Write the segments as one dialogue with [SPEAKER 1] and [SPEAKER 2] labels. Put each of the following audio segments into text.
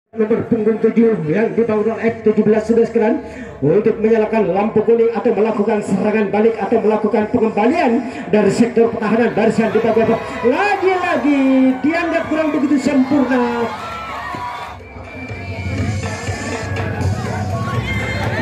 [SPEAKER 1] Nomor punggung 7 yang dibangun oleh F17 sudah sekarang untuk menyalakan lampu kuning atau melakukan serangan balik atau melakukan pengembalian dari sektor pertahanan barisan di bagian lagi-lagi dianggap kurang begitu sempurna.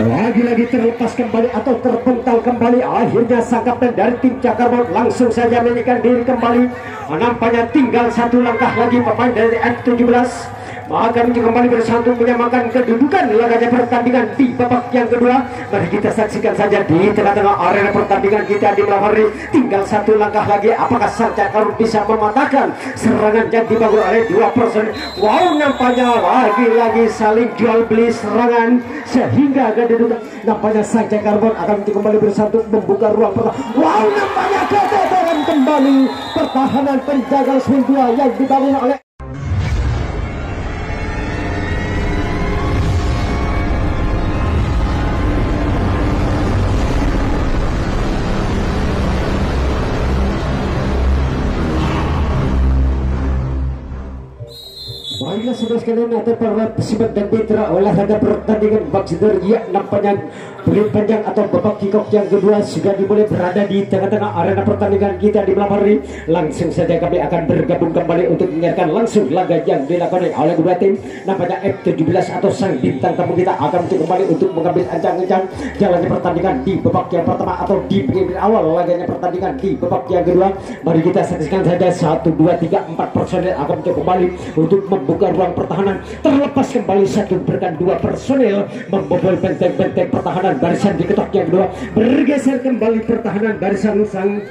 [SPEAKER 1] Lagi-lagi terlepas kembali atau terpental kembali. Akhirnya sang kapten dari tim Cakarmon langsung saja menyerahkan diri kembali. Nampaknya tinggal satu langkah lagi pemain dari F17 akan kembali bersatu menyamakan kedudukan laganya pertandingan di babak yang kedua. Mari kita saksikan saja di tengah-tengah arena pertandingan kita di malam hari. Tinggal satu langkah lagi. Apakah sang Cakarmon bisa mematahkan serangan yang dibangun oleh dua personil? Wow, nampaknya lagi-lagi saling jual beli serangan sehingga kedudukan. Nampaknya sang Cakarmon akan kembali bersatu membuka ruang pertahanan. Wow, nampaknya kegagalan kembali pertahanan penjaga swing 2 yang dibangun oleh sebelah sekalian atau para pesimat dan mitra olahraga pertandingan Baxter. Ya, nampaknya peluit panjang atau babak kickoff yang kedua sudah dimulai berada di tengah-tengah arena pertandingan kita di malam hari. Langsung saja kami akan bergabung kembali untuk menyiarkan langsung laga yang dilakukan oleh kedua tim. Nampaknya F17 atau sang bintang tamu kita akan kembali untuk mengambil ancang-ancang jalannya pertandingan di babak yang pertama atau di pengiring awal laganya pertandingan di babak yang kedua. Mari kita saksikan saja 1, 2, 3, 4 personel akan kembali untuk membuka ruang pertahanan. Terlepas kembali satu berkan dua personel membobol benteng-benteng pertahanan barisan di ketok yang kedua. Bergeser kembali pertahanan barisan sang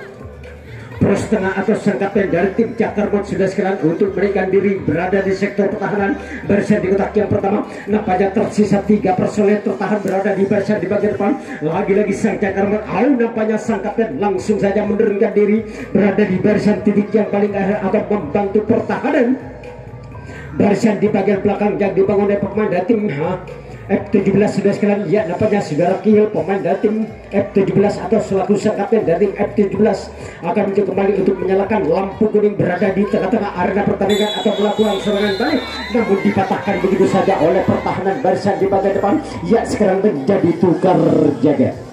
[SPEAKER 1] pros tengah atau sang kapten dari tim Cakarmon sudah sekarang untuk menaikkan diri berada di sektor pertahanan barisan di kotak yang pertama. Nampaknya tersisa 3 personel tertahan berada di barisan di bagian depan. Lagi-lagi sang Cakarmon, nampaknya sang kapten langsung saja menurunkan diri berada di barisan titik yang paling akhir atau membantu pertahanan barisan di bagian belakang yang dibangun oleh pemain dari tim F17 sudah sekalian. Ya, nampaknya saudara Kiel pemain dari tim F17 atau selaku sang kapten dari tim F17 akan kembali untuk menyalakan lampu kuning berada di tengah-tengah arena pertandingan atau melakukan serangan balik, namun dipatahkan begitu saja oleh pertahanan barisan di bagian depan. Ya, sekarang menjadi tukar jaga.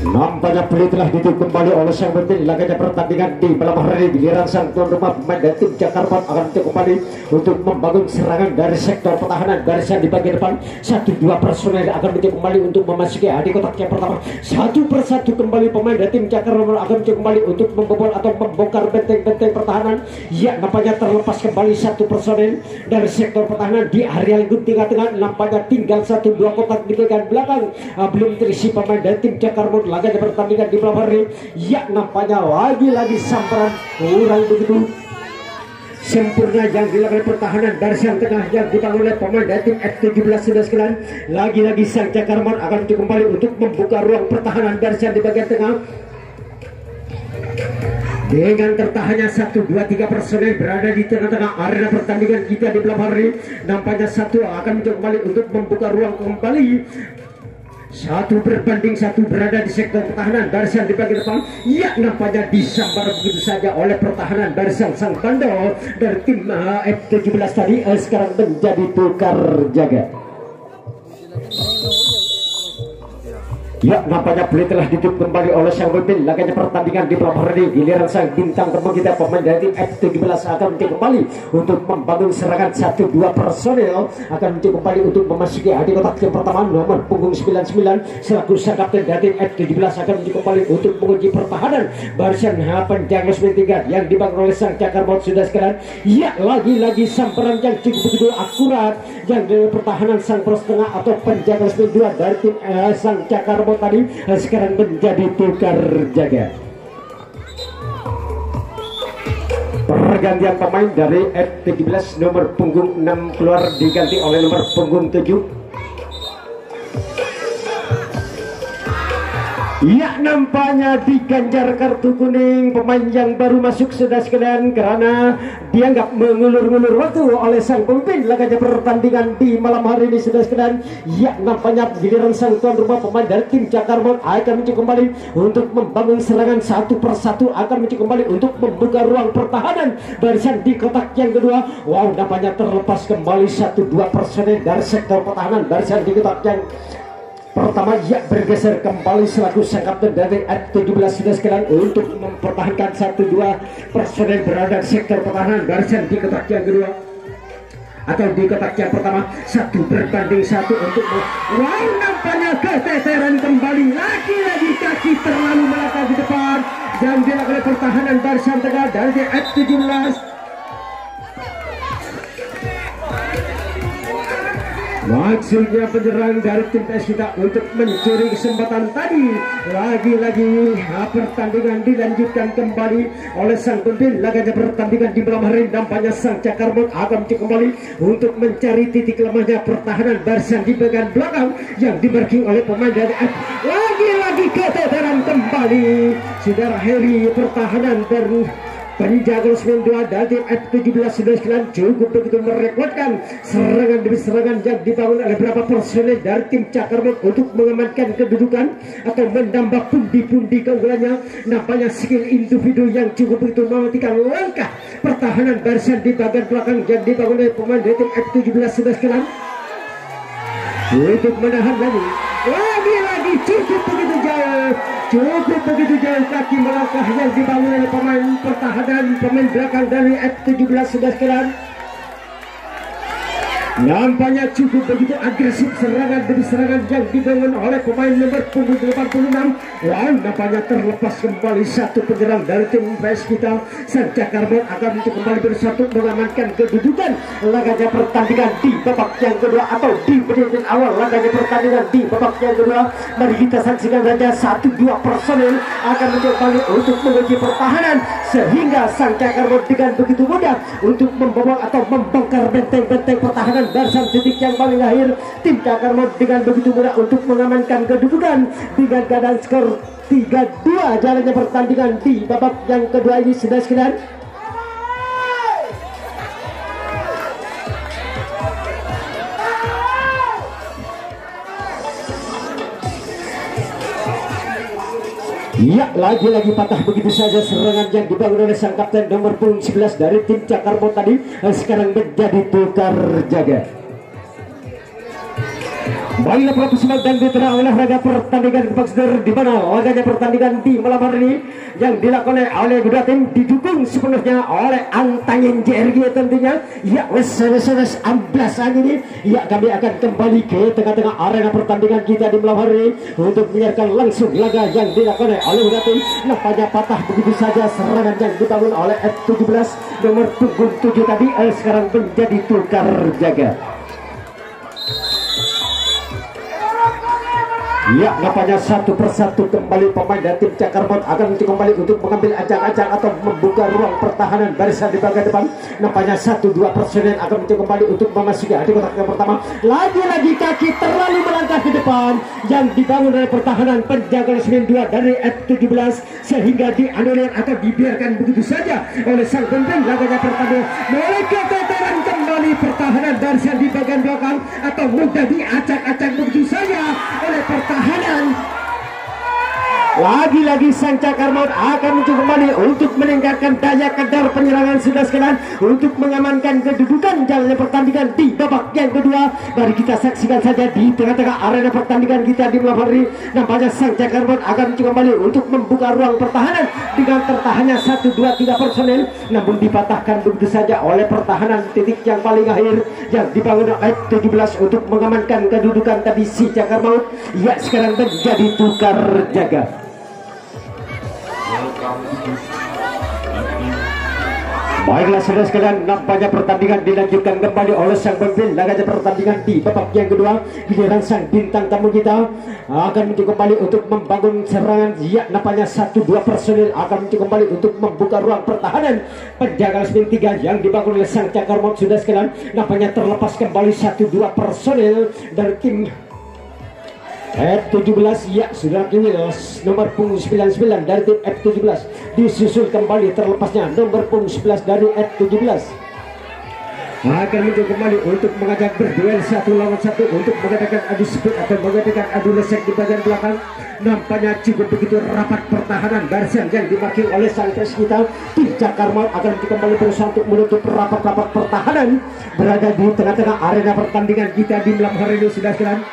[SPEAKER 1] Nampaknya peluit telah ditutup kembali oleh sang pemimpin laganya pertandingan di malam hari. Giliran sang tuan rumah pemain dari tim Cakarmon akan kembali untuk membangun serangan dari sektor pertahanan barisan di bagian depan. 1-2 personel akan kembali untuk memasuki di kotak yang pertama. Satu persatu kembali pemain dari tim Cakarmon akan kembali untuk membobol atau membongkar benteng-benteng pertahanan. Ya, nampaknya terlepas kembali satu personel dari sektor pertahanan di area lingkup tengah-tengah. Nampaknya tinggal 1-2 kotak di bagian belakang belum terisi pemain dari tim Cakarmon laganya pertandingan di malam hari. Ya, nampaknya lagi-lagi samperan kurang begitu sempurna yang dilakukan pertahanan barisan tengah yang dibangun oleh pemain dari tim F17 sudah sekalian. Lagi-lagi sang Cakarmon akan kembali untuk membuka ruang pertahanan barisan di bagian tengah dengan tertahannya 1, 2, 3 personel berada di tengah-tengah arena pertandingan kita di malam hari. Nampaknya satu akan kembali untuk membuka ruang kembali. 1 berbanding 1 berada di sektor pertahanan barisan di bagian depan. Ya, nampaknya disambar begitu saja oleh pertahanan barisan sang bandel dari tim F17 tadi. Sekarang menjadi tukar jaga. Ya, nampaknya peluit telah ditutup kembali oleh sang pemimpin laganya pertandingan di malam hari. Giliran sang bintang tamu kita pemain dari tim F17 akan kembali untuk membangun serangan. 1-2 personel akan kembali untuk memasuki di kotak yang pertama. Nomor punggung 99 selaku sang kapten dari tim F17 akan kembali untuk menguji pertahanan barisan penjaga swing 3 yang dibangun oleh sang Cakarmon sudah sekalian. Ya, lagi-lagi samperan yang cukup begitu akurat yang dari pertahanan sang pros tengah atau penjaga swing 2 dari tim sang Cakarmon tadi sekarang menjadi tukar jaga. Pergantian pemain dari F17 nomor punggung 6 keluar diganti oleh nomor punggung 7. Ya, nampaknya diganjar kartu kuning pemain yang baru masuk sudah sekalian karena dianggap mengulur-ngulur waktu oleh sang pemimpin laganya pertandingan di malam hari ini sudah sekalian. Ya, nampaknya giliran sang tuan rumah pemain dari tim Cakarmon akan mencoba kembali untuk membangun serangan satu persatu, akan mencoba kembali untuk membuka ruang pertahanan barisan di kotak yang kedua. Wow, nampaknya terlepas kembali 1-2 personel dari sektor pertahanan barisan di kotak yang pertama. Ya, bergeser kembali selaku sang kapten dari F17 sudah sekalian untuk mempertahankan 1-2 personel berada di sektor pertahanan barisan di kotak yang kedua atau di kotak yang pertama. 1 berbanding 1 untuk wow, nampaknya keteteran kembali lagi-lagi kaki terlalu melangkah di depan yang dilakukan oleh pertahanan barisan tengah dari F17. Maksudnya penyerang dari tim PS kita untuk mencuri kesempatan tadi. Lagi-lagi pertandingan dilanjutkan kembali oleh sang pemimpin laganya pertandingan di malam hari. Nampaknya sang Cakarmon akan kembali untuk mencari titik lemahnya pertahanan barisan di bagian belakang yang dimarking oleh pemain dari F. Lagi-lagi keteteran kembali saudara Heri pertahanan dan penjaga 92 dari tim F17 sudah sekalian cukup begitu merepotkan serangan demi serangan yang dibangun oleh beberapa personel dari tim Cakarmon untuk mengamankan kedudukan atau menambah pundi-pundi keunggulannya. Nampaknya skill individu yang cukup begitu mematikan langkah pertahanan barisan di bagian belakang yang dibangun oleh pemain dari tim F17 sudah sekalian untuk menahan lagi cukup begitu jauh kaki melangkah yang dibangun oleh pemain pertahanan pemain belakang dari F17 sudah sekalian. Nampaknya cukup begitu agresif serangan demi serangan yang dibangun oleh pemain nomor 86. Wow, nampaknya terlepas kembali 1 penyerang dari tim PS kita. Sang Cakarmon akan untuk kembali bersatu mengamankan kedudukan laganya pertandingan di babak yang kedua atau di menit awal laganya pertandingan di babak yang kedua. Mari kita saksikan saja 1-2 personel akan kembali untuk menguji pertahanan sehingga sang Cakarmon dengan begitu mudah untuk membobol atau membongkar benteng-benteng pertahanan barisan titik yang paling akhir. Tim Cakarmon dengan begitu mudah untuk mengamankan kedudukan dengan keadaan skor 3-2 jalannya pertandingan di babak yang kedua ini sudah sekalian. Ya, lagi-lagi patah begitu saja serangan yang dibangun oleh sang kapten nomor 11 dari tim Cakarmon tadi sekarang menjadi tukar jaga. Baiklah profesional dan mitra olahraga pertandingan boxer di mana laganya pertandingan di malam hari ini yang dilakukan oleh kedua tim didukung sepenuhnya oleh antangin JRG tentunya. Ya, wes amblas ini. Ya, kami akan kembali ke tengah-tengah arena pertandingan kita di malam hari ini untuk menyiarkan langsung laga yang dilakukan oleh kedua tim. Nampaknya patah begitu saja serangan yang dibangun oleh F17 nomor punggung 7 tadi sekarang menjadi tukar jaga. Ya, nampaknya 1 persatu kembali pemain dari tim Cakarmon akan kembali untuk mengambil acak-acak atau membuka ruang pertahanan barisan di bagian depan. Nampaknya 1-2 personel akan kembali untuk memasuki di kotak yang pertama. Lagi-lagi kaki terlalu melangkah ke depan yang dibangun oleh pertahanan penjaga 92 dari F17 sehingga dianulir atau dibiarkan begitu saja oleh sang pemimpin laganya pertandingan. Mereka keteteran kembali pertahanan barisan di bagian belakang atau mudah diacak-acak begitu saja oleh pertahanan. Lagi-lagi sang Cakarmon akan mencoba kembali untuk meningkatkan daya kedar penyerangan sudah sekalian untuk mengamankan kedudukan jalannya pertandingan di babak yang kedua. Mari kita saksikan saja di tengah-tengah arena pertandingan kita di malam hari. Nampaknya sang Cakarmon akan mencoba kembali untuk membuka ruang pertahanan dengan tertahannya 1-2-3 personel, namun dipatahkan begitu saja oleh pertahanan titik yang paling akhir yang dibangun oleh 17 untuk mengamankan kedudukan tadi si Cakarmon. Ya, sekarang menjadi tukar jaga. Baiklah saudara sekalian, nampaknya pertandingan dilanjutkan kembali oleh sang pemimpin laganya pertandingan di babak yang kedua. Giliran sang bintang tamu kita akan mencoba kembali untuk membangun serangan. Ya, nampaknya 1-2 personil akan mencoba kembali untuk membuka ruang pertahanan penjaga spin 3 yang dibangun oleh sang Cakarmon sudah sekalian. Nampaknya terlepas kembali 1-2 personil dari tim F17 ya sudah kini nomor punggung 99 dari tim F17 disusul kembali terlepasnya nomor punggung 11 dari F17 akan muncul kembali untuk mengajak berduel satu lawan satu untuk mengadakan adu speed atau mengadakan adu lesek di bagian belakang. Nampaknya cukup begitu rapat pertahanan barisan yang dimarking oleh sang pres kita tim Cakarmal akan kembali berusaha untuk menutup rapat-rapat pertahanan berada di tengah-tengah arena pertandingan kita di malam hari ini sudah sekalian.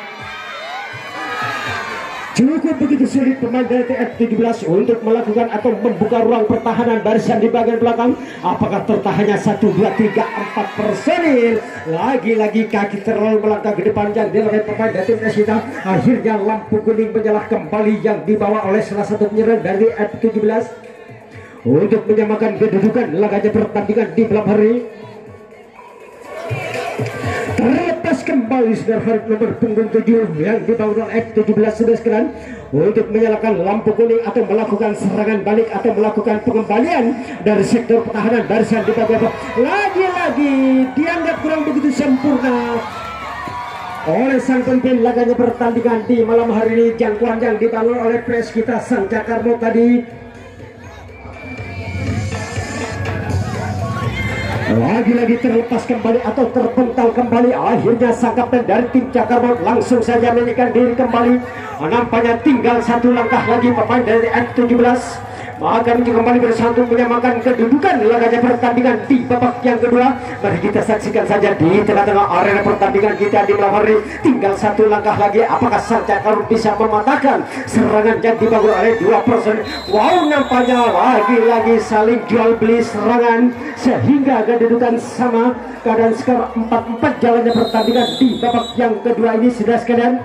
[SPEAKER 1] Cukup begitu sulit pemain dari F17 untuk melakukan atau membuka ruang pertahanan barisan di bagian belakang. Apakah tertahannya 1, 2, 3, 4 personil? Lagi-lagi kaki terlalu melangkah ke depan yang dilakukan pemain dari tim kita. Akhirnya lampu kuning menyala kembali yang dibawa oleh salah satu penyerang dari F17 untuk menyamakan kedudukan laganya pertandingan di malam hari. Terlepas kembali saudara nomor punggung 7 yang dibawa oleh F17 sudah sekalian untuk menyalakan lampu kuning atau melakukan serangan balik atau melakukan pengembalian dari sektor pertahanan barisan di bagian lagi-lagi dianggap kurang begitu sempurna oleh sang pemimpin laganya pertandingan di malam hari ini. Jangkauan yang dibangun oleh pres kita sang Cakarmo tadi lagi-lagi terlepas kembali atau terpental kembali. Akhirnya sang kapten dari tim Cakarmo langsung saja menyerahkan diri kembali. Nampaknya tinggal satu langkah lagi pemain dari F17 akan kembali bersatu menyamakan kedudukan laganya pertandingan di babak yang kedua. Mari kita saksikan saja di tengah-tengah arena pertandingan kita di malam hari. Tinggal satu langkah lagi. Apakah sang Cakarmo bisa mematahkan serangan yang dibangun oleh dua person? Wow, nampaknya lagi-lagi saling jual beli serangan sehingga kedudukan sama. Keadaan skor 4-4 jalannya pertandingan di babak yang kedua ini sudah sekalian.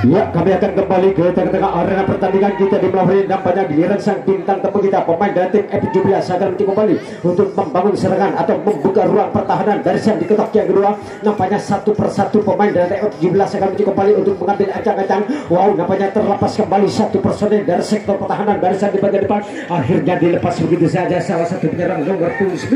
[SPEAKER 1] Ya, kami akan kembali ke tengah-tengah arena pertandingan kita di malam hari. Nampaknya giliran sang bintang tamu kita pemain dari tim F17 akan kembali untuk membangun serangan atau membuka ruang pertahanan barisan di kotak yang kedua. Nampaknya satu persatu pemain dari F17 akan kembali untuk mengambil ancang-ancang. Wow, nampaknya terlepas kembali satu personil dari sektor pertahanan barisan di bagian depan. Akhirnya dilepas begitu saja salah satu penyerang nomor 11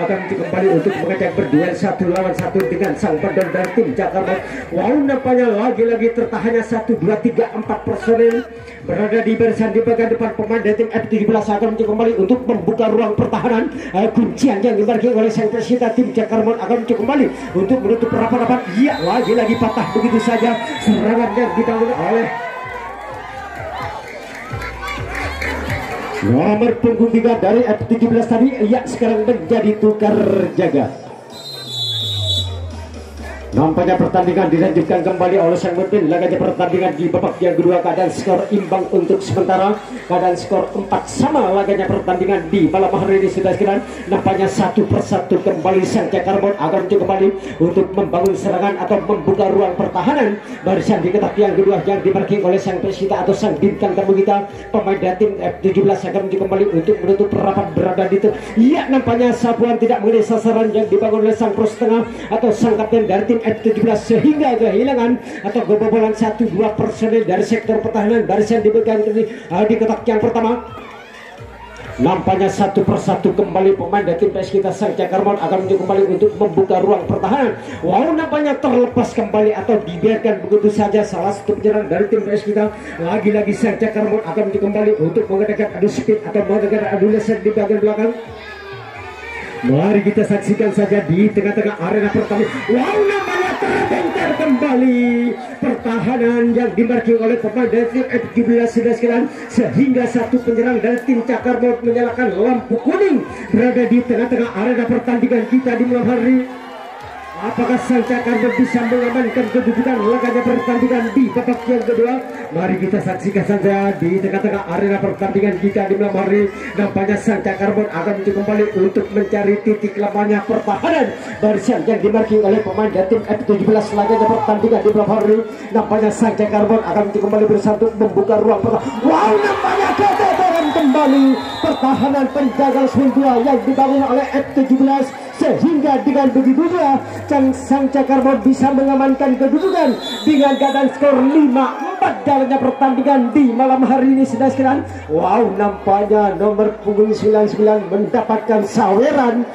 [SPEAKER 1] akan kembali untuk mengajak berduel satu lawan satu dengan sang bandar dari tim Jakarta. Wow, nampaknya lagi-lagi tertahan hanya 1, 2, 3, 4 personil berada di barisan di bagian depan. Pemain dari tim F17 akan kembali untuk membuka ruang pertahanan. Kuncian yang dibagi oleh sang presiden tim Cakarmo akan kembali untuk menutup rapat-rapat. Ya, lagi-lagi patah begitu saja serangan yang dibangun oleh nomor punggung 3 dari F17 tadi. Ya, sekarang menjadi tukar jaga. Nampaknya pertandingan dilanjutkan kembali oleh sang pemimpin laganya pertandingan di babak yang kedua. Keadaan skor imbang untuk sementara. Keadaan skor 4 sama laganya pertandingan di malam hari ini sudah sekalian. Nampaknya satu persatu kembali sang Cakarmo akan kembali untuk membangun serangan atau membuka ruang pertahanan barisan di kotak yang kedua yang dimarking oleh sang presiden atau sang bintang tamu kita pemain dari tim F17 akan kembali untuk menutup rapat berada di itu. Iya, nampaknya sapuan tidak mengenai sasaran yang dibangun oleh sang pros tengah atau sang kapten dari tim F17 sehingga kehilangan atau kebobolan 1-2 personil dari sektor pertahanan barisan di bagian di kotak yang pertama. Nampaknya satu persatu kembali pemain dari tim PS kita sang Cakarmo akan kembali untuk membuka ruang pertahanan. Wow, nampaknya terlepas kembali atau dibiarkan begitu saja salah satu penyerang dari tim PS kita. Lagi-lagi sang Cakarmo akan kembali untuk mengadakan adu speed atau mengadakan adu lesek di bagian belakang. Mari kita saksikan saja di tengah-tengah arena pertama. Wow, nampaknya terbengkar kembali pertahanan yang dimarking oleh pemain dari tim F17 sudah sekalian sehingga satu penyerang dari tim Cakarmo menyalakan lampu kuning berada di tengah-tengah arena pertandingan kita di malam hari. Apakah sang Cakarmo bisa mengamankan kedudukan laganya pertandingan di babak yang kedua? Mari kita saksikan saja di tengah-tengah arena pertandingan kita di malam hari. Nampaknya sang Cakarmo akan kembali untuk mencari titik lemahnya pertahanan barisan yang dimarking oleh pemain dari tim F17 laganya pertandingan di malam hari. Nampaknya sang Cakarmo akan kembali bersatu membuka ruang pertahanan. Wow, nampaknya kegagalan kembali pertahanan penjaga swing 2 yang dibangun oleh F17 sehingga dengan begitunya sang Cakarmo bisa mengamankan kedudukan dengan keadaan skor 5-4. lambat jalannya pertandingan di malam hari ini sudah sekalian. Wow, nampaknya nomor punggung 99 mendapatkan saweran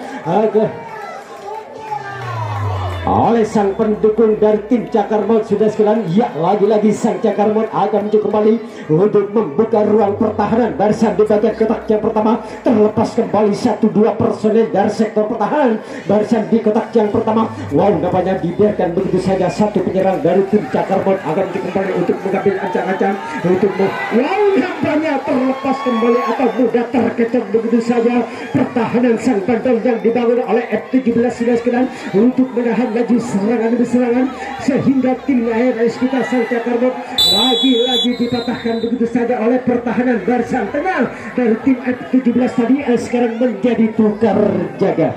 [SPEAKER 1] oleh sang pendukung dari tim Cakar Maut sudah sekalian. Ya, lagi-lagi sang Cakar Maut akan maju kembali untuk membuka ruang pertahanan. Barisan di bagian kotak yang pertama terlepas kembali 1-2 personel dari sektor pertahanan. Barisan di kotak yang pertama, wow, nampaknya dibiarkan begitu saja. Satu penyerang dari tim Cakar Maut akan maju kembali untuk mengambil ancang-ancang untuk wow, nampaknya terlepas kembali atau mudah terkecoh begitu saja. Pertahanan sang bandel yang dibangun oleh F17 sudah sekalian untuk menahan laju serangan demi serangan sehingga tim ARS kita sang Cakar Maut lagi-lagi dipatahkan begitu saja oleh pertahanan barisan tengah dari tim F17 tadi sekarang menjadi tukar jaga.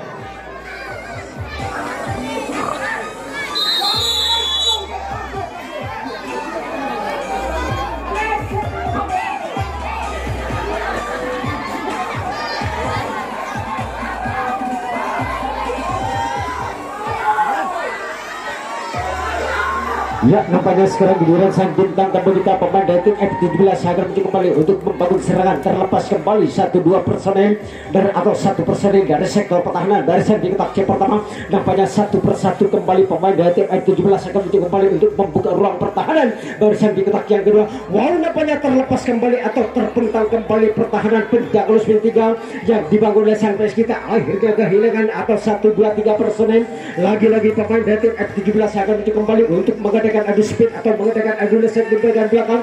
[SPEAKER 1] Ya, nampaknya sekarang giliran sang bintang tamu kita pemain dari tim F17 akan maju kembali untuk membangun serangan. Terlepas kembali 1-2 personel dari atau 1 personel dari sektor pertahanan barisan di kotak C pertama. Nampaknya 1 persatu kembali pemain dari tim F17 akan maju kembali untuk membuka ruang pertahanan barisan di kotak yang kedua. Wow, nampaknya terlepas kembali atau terpental kembali pertahanan penjaga 3 yang dibangun oleh sang pes kita. Akhirnya kehilangan atau 1-2-3 personel. Lagi-lagi pemain dari tim F17 akan maju kembali untuk mengadakan adu speed atau mengadakan adu leset di bagian belakang.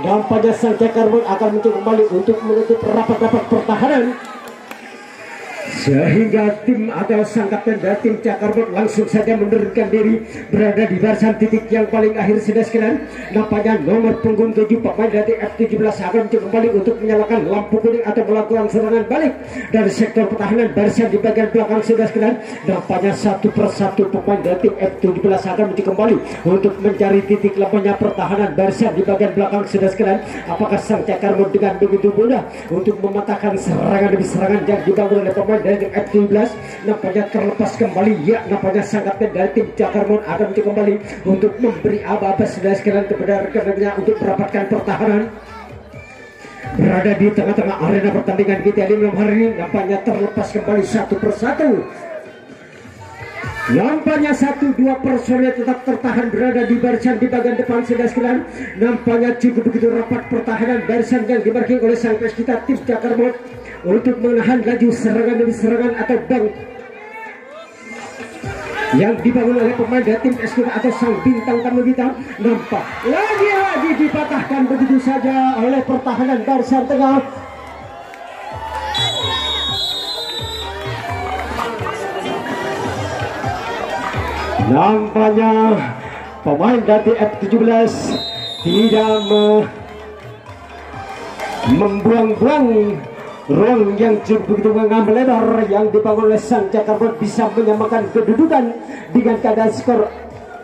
[SPEAKER 1] Nampaknya sang Cakar Maut akan mencoba kembali untuk menutup rapat-rapat pertahanan sehingga tim atau sang kapten dari tim Cakar Maut langsung saja menurunkan diri berada di barisan titik yang paling akhir sudah sekalian. Nampaknya nomor punggung 7 pemain dari F17 akan mencoba kembali untuk menyalakan lampu kuning atau melakukan serangan balik dari sektor pertahanan barisan di bagian belakang sudah sekalian. Nampaknya 1 persatu pemain dari tim F17 akan mencoba kembali untuk mencari titik lemahnya pertahanan barisan di bagian belakang sudah sekalian. Apakah sang Cakar Maut dengan begitu mudah untuk mematahkan serangan demi serangan yang dibangun oleh pemain dari tim F17? Nampaknya terlepas kembali. Ya, nampaknya sang kapten dari tim Cakar Maut akan mencoba kembali untuk memberi aba-aba sudah sekalian kepada rekan-rekannya untuk mendapatkan pertahanan berada di tengah-tengah arena pertandingan kita di malam hari ini. Nampaknya terlepas kembali 1 persatu. Nampaknya 1-2 personel tetap tertahan berada di barisan di bagian depan sudah sekalian. Nampaknya cukup begitu rapat pertahanan barisan yang dimarking oleh sang pes kita tim Cakar Maut untuk menahan laju serangan demi serangan atau bang yang dibangun oleh pemain dari tim SK atau sang bintang tamu kita. Nampak lagi-lagi dipatahkan begitu saja oleh pertahanan barisan tengah. Nampaknya pemain dari F17 tidak membuang-buang ruang yang cukup begitu mengambil lebar yang dibangun oleh sang Cakar Maut bisa menyamakan kedudukan dengan keadaan skor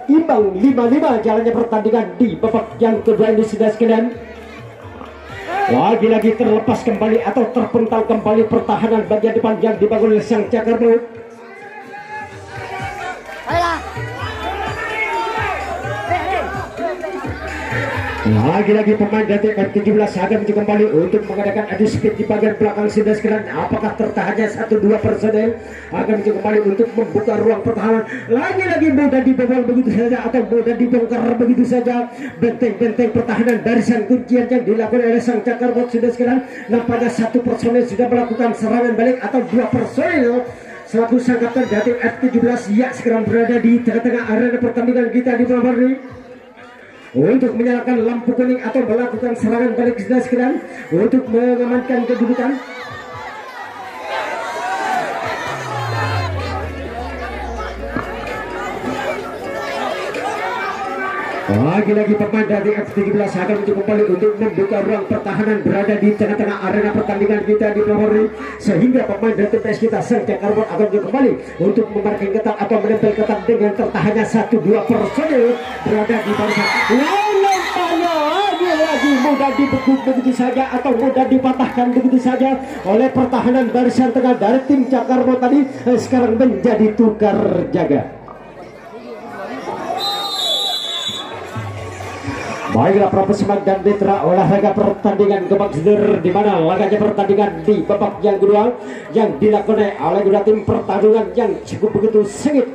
[SPEAKER 1] imbang 5-5 jalannya pertandingan di babak yang kedua ini sudah sekalian. Lagi-lagi terlepas kembali atau terpental kembali pertahanan bagian depan yang dibangun oleh sang Cakar Maut. Lagi-lagi pemain dari F17 akan mencoba kembali untuk mengadakan adu speed di bagian belakang sudah sekalian. Apakah tertahannya 1-2 personel akan mencoba kembali untuk membuka ruang pertahanan. Lagi-lagi mudah dibobol begitu saja atau mudah dibongkar begitu saja benteng-benteng pertahanan barisan kuncian yang dilakukan oleh sang Cakar Maut sudah sekalian. Nampaknya 1 personel sudah melakukan serangan balik atau 2 personel selaku sang kapten dari F17 ya sekarang berada di tengah-tengah arena pertandingan kita di malam hari untuk menyalakan lampu kuning atau melakukan serangan balik sudah sekalian untuk mengamankan kedudukan. Lagi-lagi pemain dari F17 akan mencoba kembali untuk membuka ruang pertahanan berada di tengah-tengah arena pertandingan kita di malam hari sehingga pemain dari TPS kita sang Cakar Maut akan mencoba kembali untuk memarking ketat atau menempel ketat dengan tertahannya 1-2 personel berada di barisan. Nampaknya lagi mudah dibekuk begitu saja atau mudah dipatahkan begitu saja oleh pertahanan barisan tengah dari tim Cakar Maut tadi sekarang menjadi tukar jaga. Baiklah profesional dan mitra olahraga pertandingan Gebak Seder, di mana laganya pertandingan di babak yang kedua yang dilakukan oleh dua tim pertarungan yang cukup begitu sengit,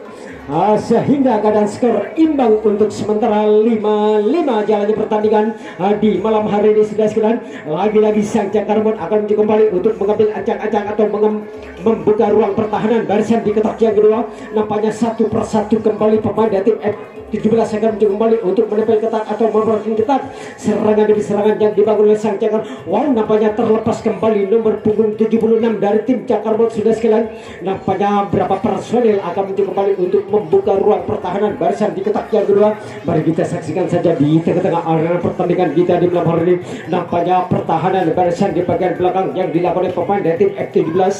[SPEAKER 1] sehingga keadaan skor imbang untuk sementara 5-5 jalannya pertandingan di malam hari ini. Sudah sekalian, lagi-lagi sang Cakarbon akan kembali untuk mengambil ancang-ancang atau membuka ruang pertahanan barisan di kotak yang kedua. Nampaknya satu persatu kembali pemain dari tim F17 akan kembali untuk menempel ketat atau memperhatikan ketat serangan demi serangan yang dibangun oleh sang Cakar. Wow, nampaknya terlepas kembali nomor punggung 76 dari tim Cakarbon. Sudah sekalian, nampaknya berapa personel akan kembali untuk membuka ruang pertahanan barisan di kotak yang kedua. Mari kita saksikan saja di tengah-tengah arena pertandingan kita di malam hari ini. Nampaknya pertahanan barisan di bagian belakang yang dilakukan oleh pemain dari tim F17.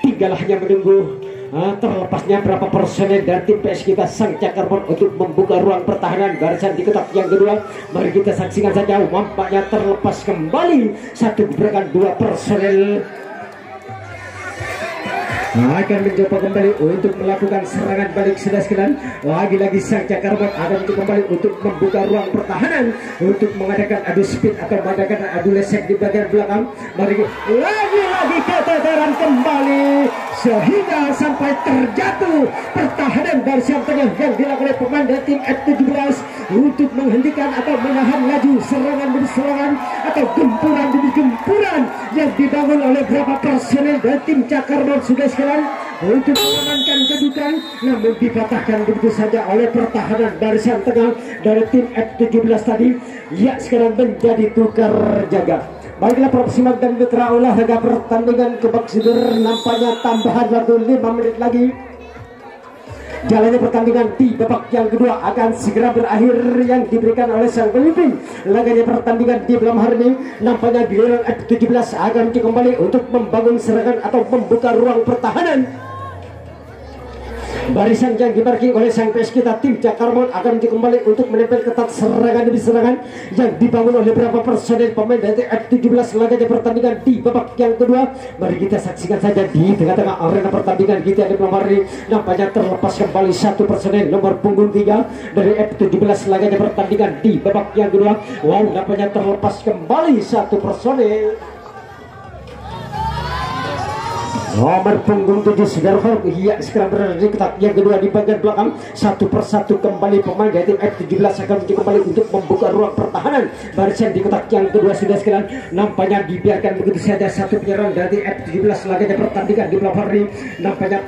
[SPEAKER 1] Tinggal hanya menunggu terlepasnya berapa personel dari tim PS kita sang Cakarbon untuk membuka ruang pertahanan barisan di kotak yang kedua. Mari kita saksikan saja. Nampaknya terlepas kembali satu gebrakan dua personel akan mencoba kembali untuk melakukan serangan balik. Sudah sekalian, lagi-lagi sang Cakarbon akan kembali untuk membuka ruang pertahanan untuk mengadakan adu speed atau mengadakan adu lesek di bagian belakang. Mari lagi-lagi keteteran kembali sehingga sampai terjatuh pertahanan barisan tengah yang dilakukan oleh pemain dari tim F17 untuk menghentikan atau menahan laju serangan demi serangan atau gempuran demi gempuran yang dibangun oleh beberapa personel dari tim Cakarbon. Sudah sekalian, untuk mengamankan kedudukan, namun dipatahkan begitu saja oleh pertahanan barisan tengah dari tim F17 tadi. Ya, sekarang menjadi tukar jaga. Baiklah profesional dan mitra olahraga pertandingan Gebak Seder, nampaknya tambahan waktu 5 menit lagi. Jalannya pertandingan di babak yang kedua akan segera berakhir yang diberikan oleh sang pemimpin laganya pertandingan di malam hari ini. Nampaknya giliran F17 akan kembali untuk membangun serangan atau membuka ruang pertahanan barisan yang diparkir oleh sang PS kita tim Cakarbon akan kembali untuk menempel ketat serangan demi serangan yang dibangun oleh beberapa personel pemain dari F17 laganya pertandingan di babak yang kedua. Mari kita saksikan saja di tengah-tengah arena pertandingan kita di malam hari. Nampaknya terlepas kembali satu personel nomor punggung 3 dari F17 laganya pertandingan di babak yang kedua. Wow, nampaknya terlepas kembali satu personel nomor punggung 7 Sudarho. Iya, sekarang berada di kotak yang kedua di bagian belakang. Satu persatu kembali pemain dari tim F17 akan kembali untuk membuka ruang pertahanan barisan di kotak yang kedua. Sudah sekalian, nampaknya dibiarkan begitu saja satu penyerang dari F17 laganya pertandingan di malam hari. Nampaknya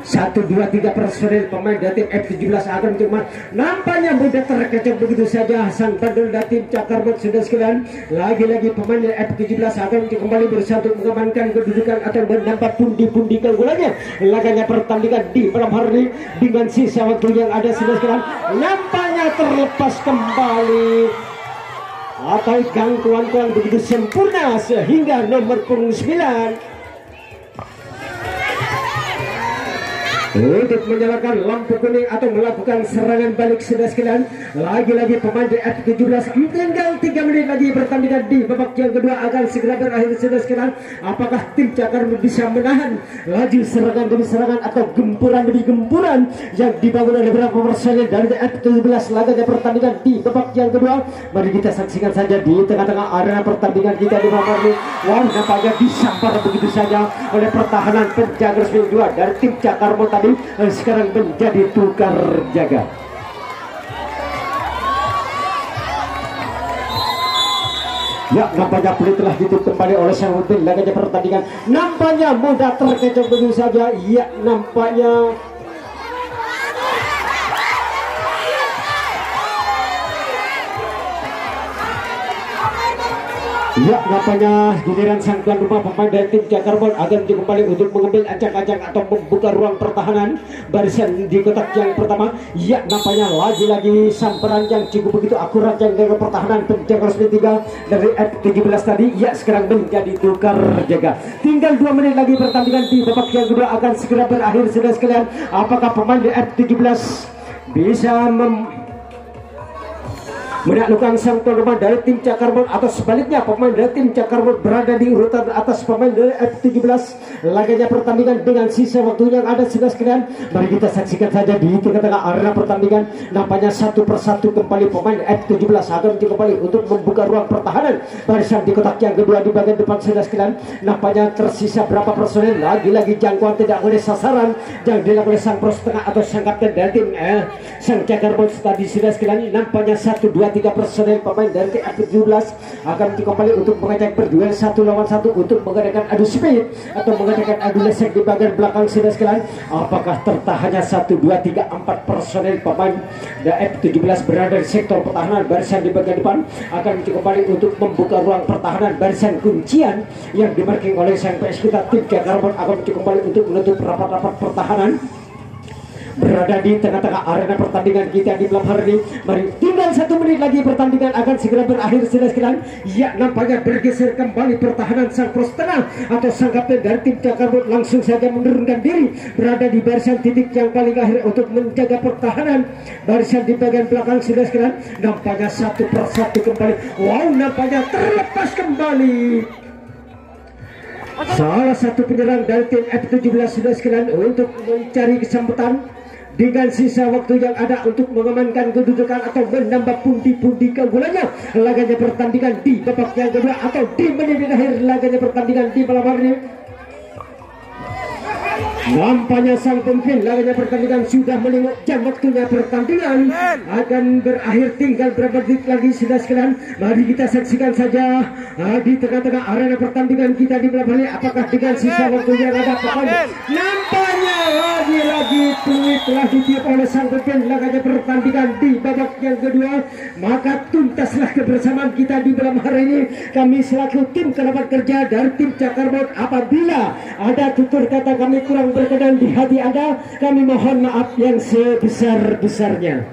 [SPEAKER 1] 1, 2, 3 personel pemain dari tim F17 akan kembali. Nampaknya mudah terkecoh begitu saja sang bandel dari tim Cakarbon. Sudah sekalian, lagi-lagi pemain dari F17 akan kembali berusaha untuk mengamankan kedudukan atau menambah pundi-pundi keunggulannya laganya pertandingan di malam hari ini dengan sisa waktu yang ada. Sudah sekalian, nampaknya terlepas kembali atau gangguan begitu sempurna sehingga nomor punggung 9 untuk menyalakan lampu kuning atau melakukan serangan balik. Sudah sekalian, lagi-lagi pemain di F17 tinggal 3 menit lagi pertandingan di babak yang kedua akan segera berakhir. Sudah sekalian, apakah tim Cakarbon bisa menahan laju serangan demi serangan atau gempuran demi gempuran yang dibangun oleh beberapa personel dari F17 laganya pertandingan di babak yang kedua? Mari kita saksikan saja di tengah-tengah arena pertandingan kita di malam ini. Wow, nampaknya disambar begitu saja oleh pertahanan penjaga resmi 2 dari tim Cakarbon tadi. Sekarang menjadi tukar jaga. Ya, nampaknya peluit telah ditutup kembali oleh sang pemimpin laganya pertandingan. Nampaknya mudah terkecoh begitu saja. Ya, nampaknya ya, nampaknya giliran sang tuan rumah pemain dari tim Cakarbon akan kembali untuk mengambil ancang-ancang atau membuka ruang pertahanan barisan di kotak yang pertama. Ya, nampaknya lagi-lagi samperan yang cukup begitu akurat yang dari pertahanan penjaga resmi 3 dari F17 tadi. Ya, sekarang menjadi tukar jaga. Tinggal 2 menit lagi pertandingan di babak yang kedua akan segera berakhir. Sudah sekalian, apakah pemain di F17 bisa menaklukkan sang tuan rumah dari tim Cakarbon atau sebaliknya pemain dari tim Cakarbon berada di urutan atas pemain dari F17. Laganya pertandingan dengan sisa waktu yang ada sudah sekian. Mari kita saksikan saja di tengah-tengah arena pertandingan. Nampaknya satu persatu kembali pemain F17 akan kembali untuk membuka ruang pertahanan. Barisan di kotak yang kedua di bagian depan sudah sekian. Nampaknya tersisa berapa personel. Lagi-lagi jangkauan tidak oleh sasaran yang dilakukan oleh sang pros tengah atau sang kapten dari tim sang Cakarbon tadi sudah sekian. Nampaknya 1, 2, 3 personel pemain dari F17 akan kembali untuk mengajak berduel 1 lawan 1 untuk mengadakan adu speed atau mengadakan adu lesek di bagian belakang sudah sekalian. Apakah tertahannya 1, 2, 3, 4 personel pemain dari F17 berada di sektor pertahanan barisan di bagian depan akan kembali untuk membuka ruang pertahanan barisan kuncian yang dimarking oleh sang PS kita tim Cakarbon akan kembali untuk menutup rapat-rapat pertahanan berada di tengah-tengah arena pertandingan kita di malam hari ini. Mari tinggal 1 menit lagi pertandingan akan segera berakhir sudah sekalian. Ya, nampaknya bergeser kembali pertahanan sang pros tengah atau sang kapten dari tim Cakarbon langsung saja menurunkan diri berada di barisan titik yang paling akhir untuk menjaga pertahanan barisan di bagian belakang sudah sekalian. Nampaknya satu persatu kembali. Wow, nampaknya terlepas kembali salah satu penyerang dari tim F17 sudah sekalian untuk mencari kesempatan dengan sisa waktu yang ada untuk mengamankan kedudukan atau menambah pundi-pundi keunggulannya. Laganya pertandingan di babak yang kedua atau di menit akhir laganya pertandingan di malam hari ini. Nampaknya sang pemimpin laganya pertandingan sudah melingkup jam waktunya pertandingan akan berakhir tinggal berapa detik lagi sudah sekalian. Mari kita saksikan saja di tengah-tengah arena pertandingan kita di malam hari apakah dengan sisa waktu yang ada pokoknya nampaknya lagi-lagi peluit telah ditiup oleh sang pemimpin laganya pertandingan di babak yang kedua. Maka tuntaslah kebersamaan kita di malam hari ini. Kami selaku tim kerabat kerja dari tim Cakarbon, apabila ada tutur kata kami kurang berkenan di hati Anda, kami mohon maaf yang sebesar-besarnya.